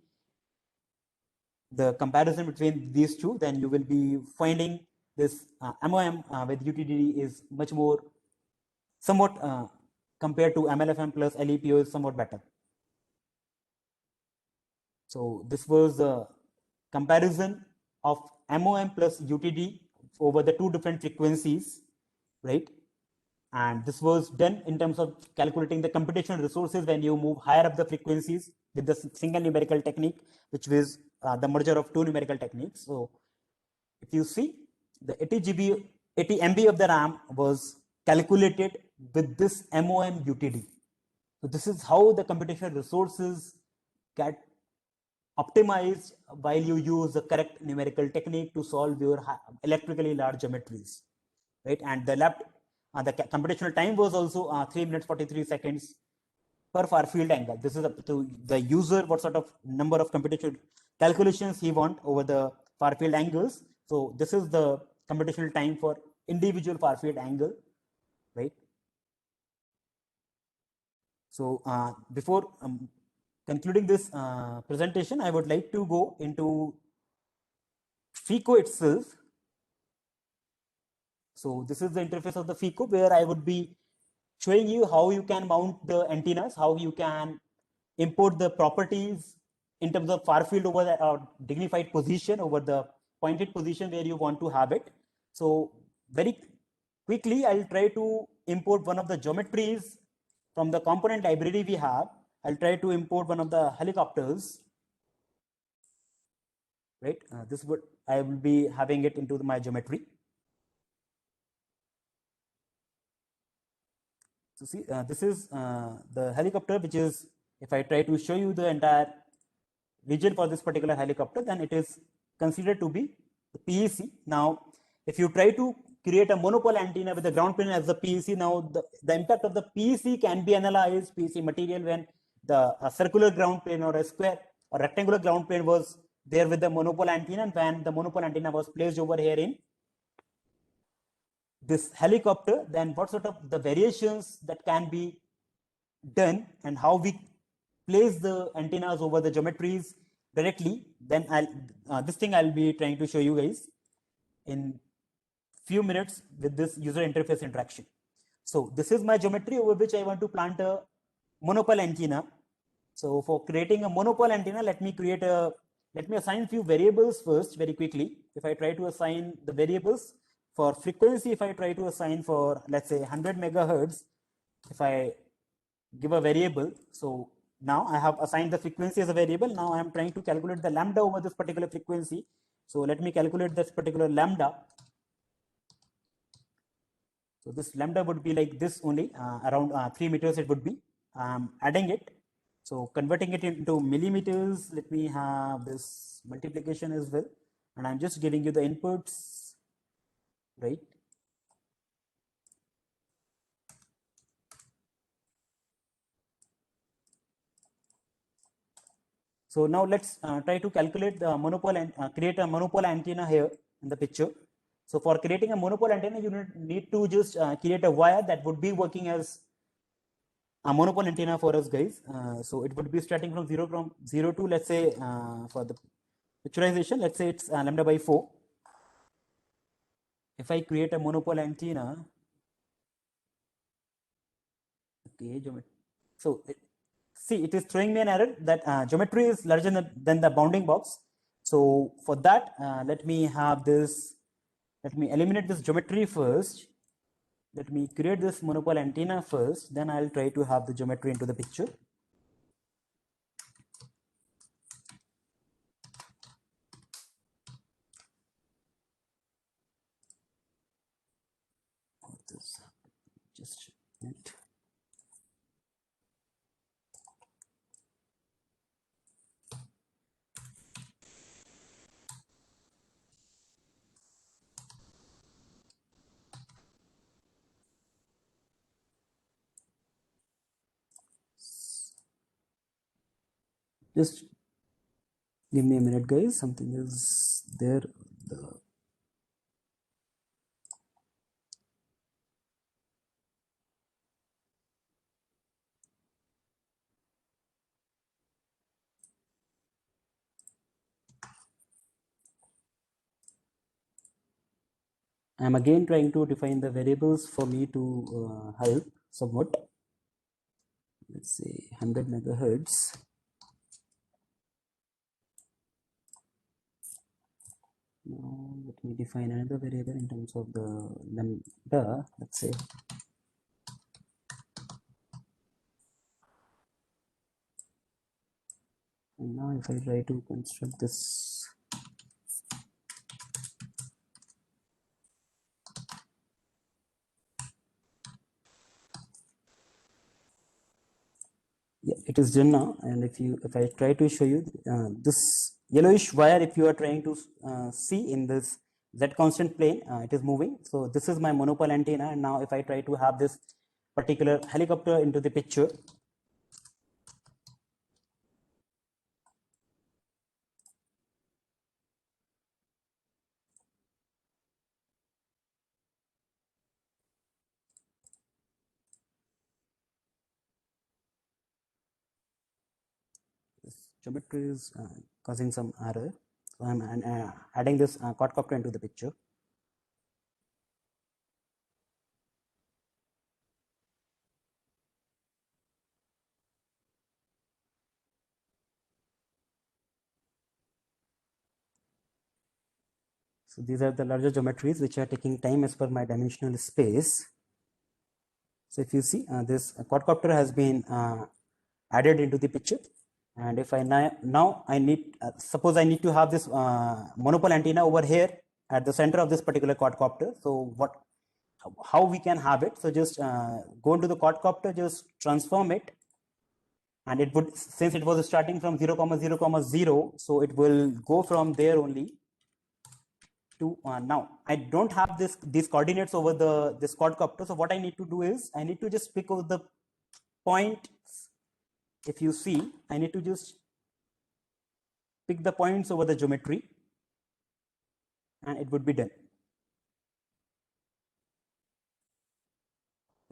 the comparison between these two, then you will be finding this MOM with UTD is much more, somewhat compared to MLFM plus LEPO is somewhat better. So this was the comparison of MOM plus UTD over the two different frequencies, right? And this was done in terms of calculating the computational resources when you move higher up the frequencies with the single numerical technique, which was the merger of two numerical techniques. So if you see, the 80 GB, 80 MB of the RAM was calculated with this MOM UTD. So this is how the computational resources get optimized while you use the correct numerical technique to solve your electrically large geometries, right? And the computational time was also 3 minutes 43 seconds per far field angle. This is up to the user what sort of number of computational calculations he want over the far field angles. So this is the computational time for individual far field angle, right? So before concluding this presentation, I would like to go into FICO itself. So this is the interface of the FICO, where I would be showing you how you can mount the antennas, how you can import the properties in terms of far field over the dignified position over the pointed position where you want to have it. So very quickly, I'll try to import one of the geometries from the component library we have. I'll try to import one of the helicopters, right? This would, I will be having it into my geometry. So see, this is the helicopter, which is, if I try to show you the entire region for this particular helicopter, then it is considered to be the PEC. Now, if you try to create a monopole antenna with the ground plane as the PEC, now the impact of the PEC can be analyzed, PEC material, when the circular ground plane or a square or rectangular ground plane was there with the monopole antenna, and when the monopole antenna was placed over here in this helicopter, then what sort of the variations that can be done and how we place the antennas over the geometries directly, then this thing I'll be trying to show you guys in few minutes with this user interface interaction. So this is my geometry over which I want to plant a monopole antenna. So for creating a monopole antenna, let me assign few variables first very quickly. If I try to assign the variables for frequency, if I try to assign for, let's say, 100 megahertz, if I give a variable, so now I have assigned the frequency as a variable. Now I am trying to calculate the lambda over this particular frequency. So let me calculate this particular lambda. So this lambda would be like this only, around 3 meters it would be. Adding it, so converting it into millimeters, let me have this multiplication as well. And I'm just giving you the inputs, right? So now let's try to calculate the monopole and create a monopole antenna here in the picture. So for creating a monopole antenna, you need to just create a wire that would be working as a monopole antenna for us, guys. So it would be starting from 0 to, let's say, for the picturization, let's say it's lambda by 4. If I create a monopole antenna, okay, so see, it is throwing me an error that geometry is larger than the bounding box. So for that, let me have this, let me eliminate this geometry first. Let me create this monopole antenna first, then I'll try to have the geometry into the picture. Just it. Just give me a minute, guys. Something is there. I'm again trying to define the variables for me to help somewhat. Let's say 100 megahertz. Now let me define another variable in terms of the lambda. Let's say and now if I try to construct this, yeah, it is done now. And if I try to show you this yellowish wire, if you are trying to see in this z constant plane, it is moving. So this is my monopole antenna, and now if I try to have this particular helicopter into the picture, this geometry is causing some error. So I'm adding this quadcopter into the picture. So these are the larger geometries which are taking time as per my dimensional space. So if you see this quadcopter has been added into the picture, and if I now I need suppose I need to have this monopole antenna over here at the center of this particular quadcopter. So how we can have it? So just go into the quadcopter, just transform it, and it would, since it was starting from 0, 0, 0, so it will go from there only to now. I don't have these coordinates over this quadcopter. So what I need to do is I need to just pick over the point. If you see, I need to just pick the points over the geometry, and it would be done.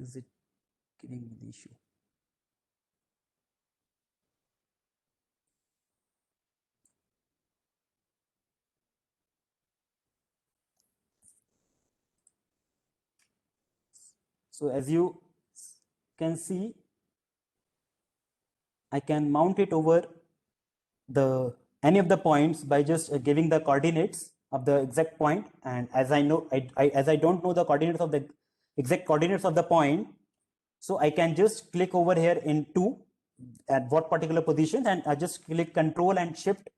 Is it giving me the issue? So as you can see, I can mount it over any of the points by just giving the coordinates of the exact point. And as I know, as I don't know the coordinates of the exact coordinates of the point, so I can just click over here into at what particular position, and I just click Control and Shift,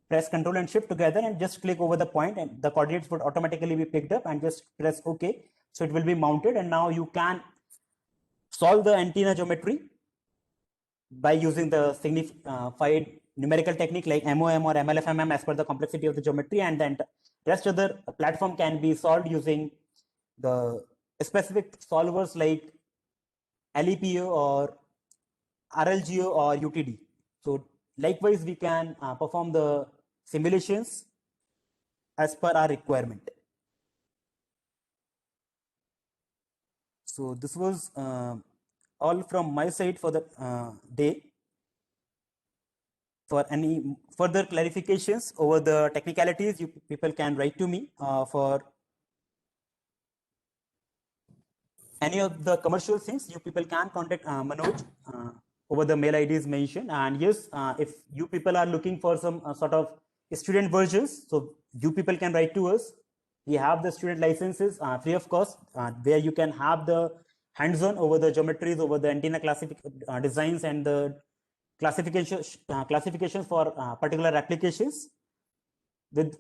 press Control and Shift together, and just click over the point, and the coordinates would automatically be picked up, and just press OK. So it will be mounted, and now you can solve the antenna geometry by using the signified numerical technique like MOM or MLFMM as per the complexity of the geometry, and then the rest of the platform can be solved using the specific solvers like LEPO or RLGO or UTD. So likewise, we can perform the simulations as per our requirement. So this was all from my side for the day. For any further clarifications over the technicalities, you people can write to me. For any of the commercial things, you people can contact Manoj over the mail IDs mentioned. And yes, if you people are looking for some sort of student versions, so you people can write to us. We have the student licenses free of cost, where you can have the hands-on over the geometries, over the antenna designs, and the classifications for particular applications with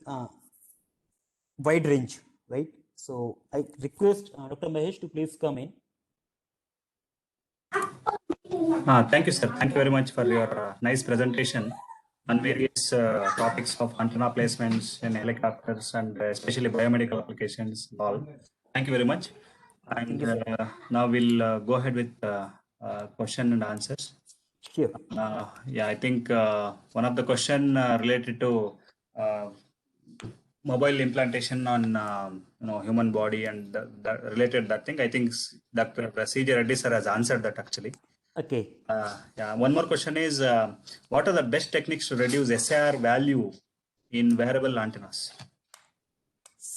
wide range, right? So I request Dr. Mahesh to please come in. Thank you, sir. Thank you very much for your nice presentation on various topics of antenna placements in helicopters and especially biomedical applications. All. Thank you very much. And now we'll go ahead with question and answers. Sure. Yeah, I think one of the question related to mobile implantation on human body and the related that thing. I think Dr. C.J. Reddy sir has answered that actually. Okay. Yeah. One more question is, what are the best techniques to reduce SAR value in wearable antennas?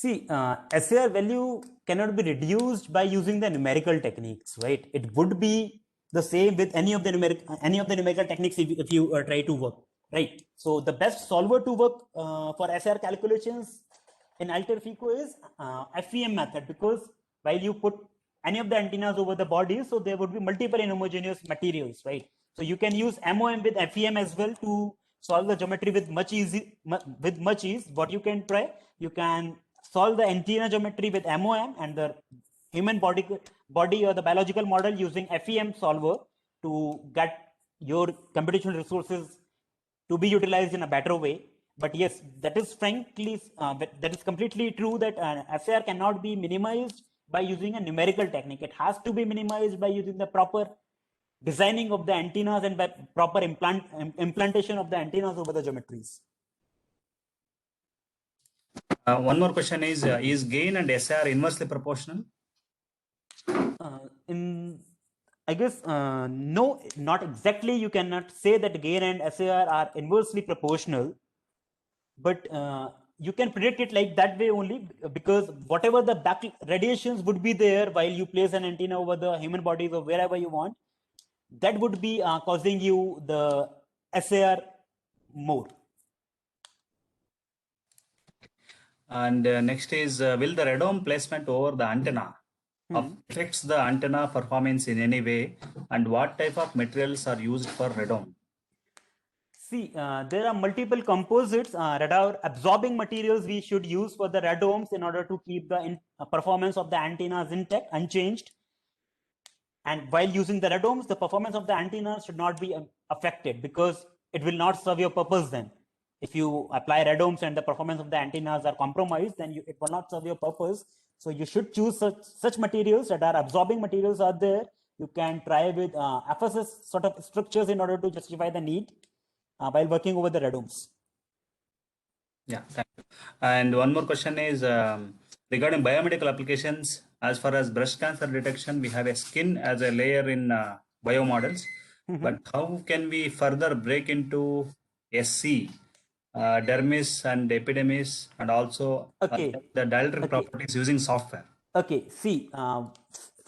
See, SAR value cannot be reduced by using the numerical techniques, right? It would be the same with any of the numerical techniques if you try to work, right? So the best solver to work for SAR calculations in Altair FICO is FEM method, because while you put any of the antennas over the body, so there would be multiple inhomogeneous materials, right? So you can use MOM with FEM as well to solve the geometry with much ease. What you can try, you can solve the antenna geometry with MOM and the human body or the biological model using FEM solver to get your computational resources to be utilized in a better way. But yes, that is that is completely true that SAR cannot be minimized by using a numerical technique. It has to be minimized by using the proper designing of the antennas and by proper implantation of the antennas over the geometries. One more question is gain and SAR inversely proportional? I guess no, not exactly. You cannot say that gain and SAR are inversely proportional, but you can predict it like that way only, because whatever the back radiations would be there while you place an antenna over the human bodies or wherever you want, that would be causing you the SAR more. And next is, will the radome placement over the antenna affects the antenna performance in any way, and what type of materials are used for radome? See, there are multiple composites, radar absorbing materials we should use for the radomes in order to keep the performance of the antennas intact, unchanged. And while using the radomes, the performance of the antenna should not be affected, because it will not serve your purpose then. If you apply radomes and the performance of the antennas are compromised, then it will not serve your purpose. So you should choose such materials that are absorbing materials are there. You can try with FSS sort of structures in order to justify the need while working over the radomes. Yeah, thank you. And one more question is regarding biomedical applications. As far as breast cancer detection, we have a skin as a layer in biomodels. But how can we further break into SC, dermis and epidermis, and also Okay. the dielectric properties using software? Okay, see,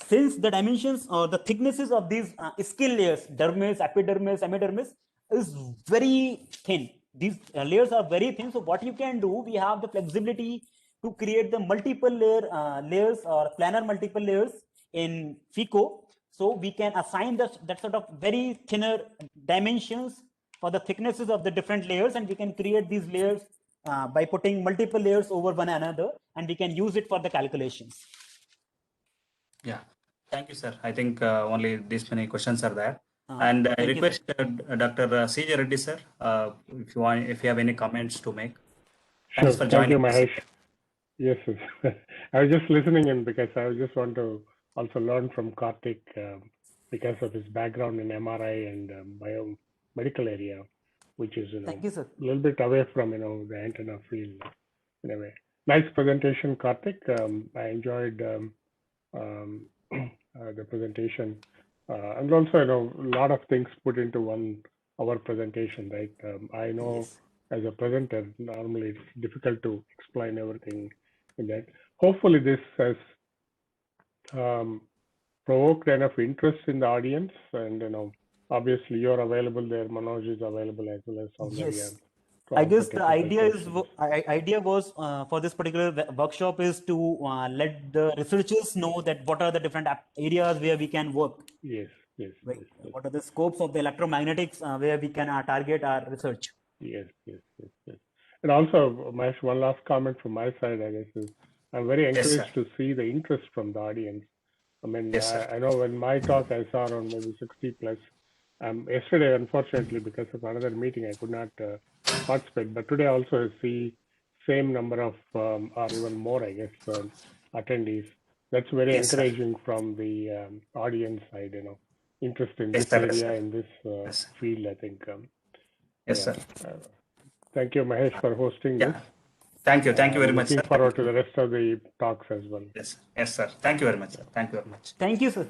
since the dimensions or the thicknesses of these skin layers, dermis, epidermis, epidermis, is very thin. These layers are very thin. So what you can do, we have the flexibility to create the multiple layers or planar multiple layers in FICO. So we can assign that sort of very thinner dimensions for the thicknesses of the different layers, and we can create these layers by putting multiple layers over one another, and we can use it for the calculations. Yeah, thank you, sir. I think only these many questions are there. And I request Dr. C.J. Reddy, sir, if you have any comments to make. Thanks for joining. Thank you, Mahesh. Yes, I was just listening in because I just want to also learn from Karthik because of his background in MRI and biomedical area, which is Thank you, sir. a little bit away from the antenna field in a way. Nice presentation, Karthik. I enjoyed the presentation, and also a lot of things put into our presentation, right? I know as a presenter, normally it's difficult to explain everything in that. Hopefully, this has provoked enough interest in the audience, and obviously you're available there. Manoj is available as well as Soundarya. Yes. I guess the idea was for this particular workshop is to let the researchers know that what are the different areas where we can work. Yes. Right. Yes. What are the scopes of the electromagnetics where we can target our research? Yes. And also, Mahesh, one last comment from my side, I guess, is I'm very encouraged to see the interest from the audience. I mean, I know when my talk I saw around maybe 60 plus. Yesterday, unfortunately, because of another meeting, I could not participate. But today also I see same number of or even more, I guess, attendees. That's very encouraging from the audience side, interest in this area, in this field, I think. Yes, sir. Thank you, Mahesh, for hosting this. Thank you very much. Looking forward to the rest of the talks as well. Yes, sir. Thank you very much. Thank you very much. Thank you, sir.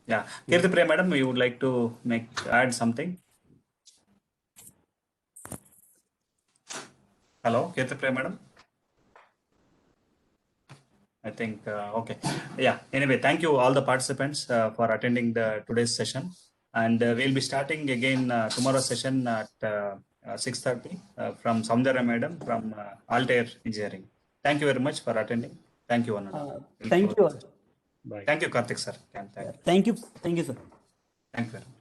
Yeah, Kirtipriya madam, you would like to add something? Hello, Kirtipriya madam. I think, okay. Yeah, anyway, thank you all the participants for attending the today's session. And we'll be starting again tomorrow's session at 6:30 from Soundarya Madam from Altair Engineering. Thank you very much for attending. Thank you, one and all. Thank you. Bye. Thank you, Karthik sir. Thank you. Thank you. Thank you, sir. Thank you very much.